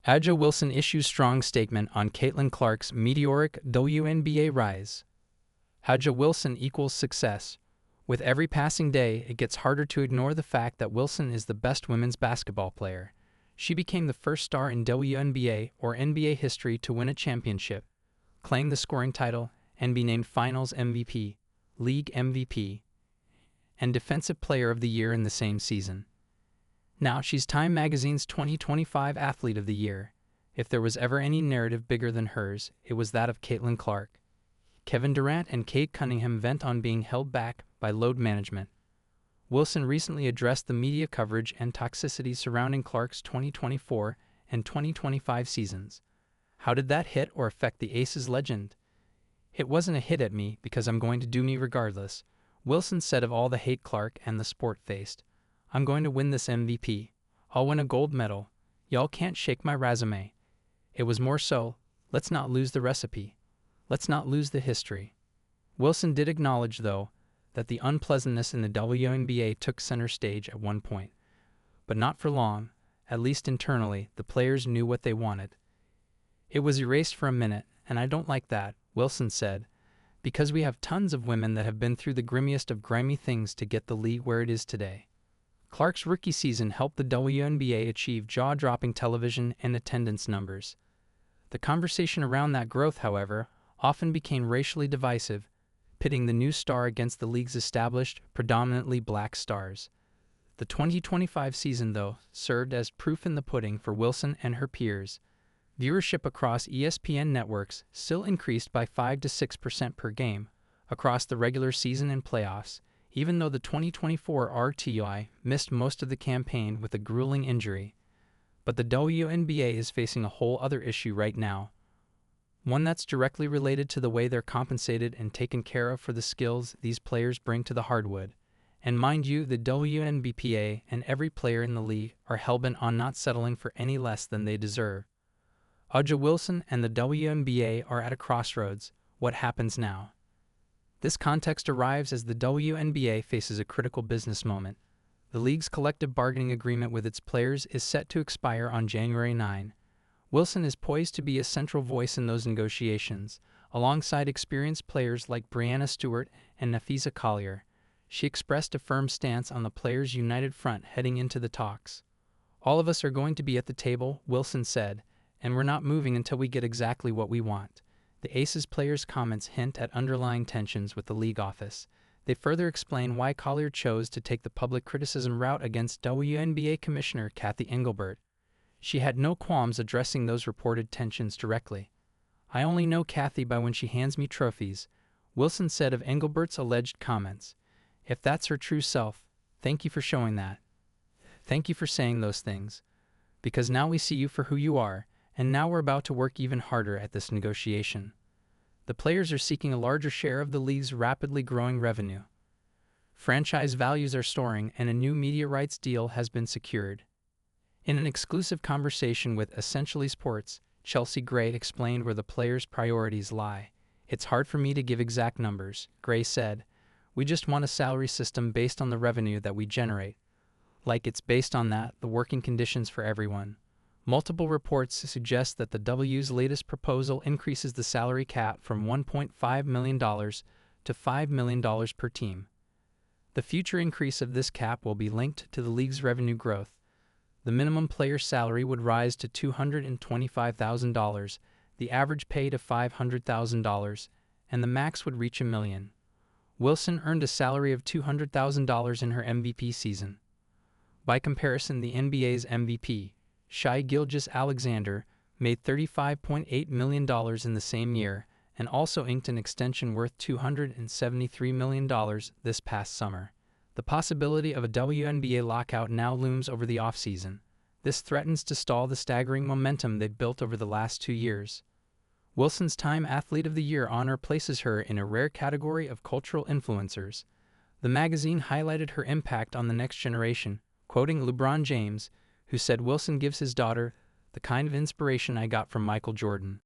A'ja Wilson issues strong statement on Caitlin Clark's meteoric WNBA rise. A'ja Wilson equals success. With every passing day, it gets harder to ignore the fact that Wilson is the best women's basketball player. She became the first star in WNBA or NBA history to win a championship, claim the scoring title, and be named Finals MVP, League MVP, and Defensive Player of the Year in the same season. Now she's Time Magazine's 2025 Athlete of the Year. If there was ever any narrative bigger than hers, it was that of Caitlin Clark. Kevin Durant and Cade Cunningham vent on being held back by load management. Wilson recently addressed the media coverage and toxicity surrounding Clark's 2024 and 2025 seasons. How did that hit or affect the Aces legend? "It wasn't a hit at me because I'm going to do me regardless," Wilson said of all the hate Clark and the sport faced. "I'm going to win this MVP. I'll win a gold medal. Y'all can't shake my resume." It was more so, let's not lose the recipe. Let's not lose the history. Wilson did acknowledge, though, that the unpleasantness in the WNBA took center stage at one point. But not for long. At least internally, the players knew what they wanted. "It was erased for a minute, and I don't like that," Wilson said, "because we have tons of women that have been through the grimiest of grimy things to get the league where it is today." Clark's rookie season helped the WNBA achieve jaw-dropping television and attendance numbers. The conversation around that growth, however, often became racially divisive, pitting the new star against the league's established, predominantly black stars. The 2025 season, though, served as proof in the pudding for Wilson and her peers. Viewership across ESPN networks still increased by 5 to 6% per game across the regular season and playoffs, even though the 2024 RTI missed most of the campaign with a grueling injury. But the WNBA is facing a whole other issue right now, one that's directly related to the way they're compensated and taken care of for the skills these players bring to the hardwood. And mind you, the WNBA and every player in the league are hellbent on not settling for any less than they deserve. A'ja Wilson and the WNBA are at a crossroads. What happens now? This context arrives as the WNBA faces a critical business moment. The league's collective bargaining agreement with its players is set to expire on January 9. Wilson is poised to be a central voice in those negotiations, alongside experienced players like Breanna Stewart and Napheesa Collier. She expressed a firm stance on the players' united front heading into the talks. "All of us are going to be at the table," Wilson said, "and we're not moving until we get exactly what we want." The Aces players' comments hint at underlying tensions with the league office. They further explain why Collier chose to take the public criticism route against WNBA Commissioner Cathy Engelbert. She had no qualms addressing those reported tensions directly. "I only know Cathy by when she hands me trophies," Wilson said of Engelbert's alleged comments. "If that's her true self, thank you for showing that. Thank you for saying those things. Because now we see you for who you are, and now we're about to work even harder at this negotiation." The players are seeking a larger share of the league's rapidly growing revenue. Franchise values are soaring, and a new media rights deal has been secured. In an exclusive conversation with Essentially Sports, Chelsea Gray explained where the players' priorities lie. "It's hard for me to give exact numbers," Gray said. "We just want a salary system based on the revenue that we generate. Like it's based on that, the working conditions for everyone." Multiple reports suggest that the W's latest proposal increases the salary cap from $1.5 million to $5 million per team. The future increase of this cap will be linked to the league's revenue growth. The minimum player salary would rise to $225,000, the average pay to $500,000, and the max would reach $1 million. Wilson earned a salary of $200,000 in her MVP season. By comparison, the NBA's MVP, Shai Gilgeous-Alexander, made $35.8 million in the same year and also inked an extension worth $273 million this past summer. The possibility of a WNBA lockout now looms over the offseason. This threatens to stall the staggering momentum they've built over the last 2 years. Wilson's Time Athlete of the Year honor places her in a rare category of cultural influencers. The magazine highlighted her impact on the next generation, quoting LeBron James, who said Wilson gives his daughter the kind of inspiration I got from Michael Jordan.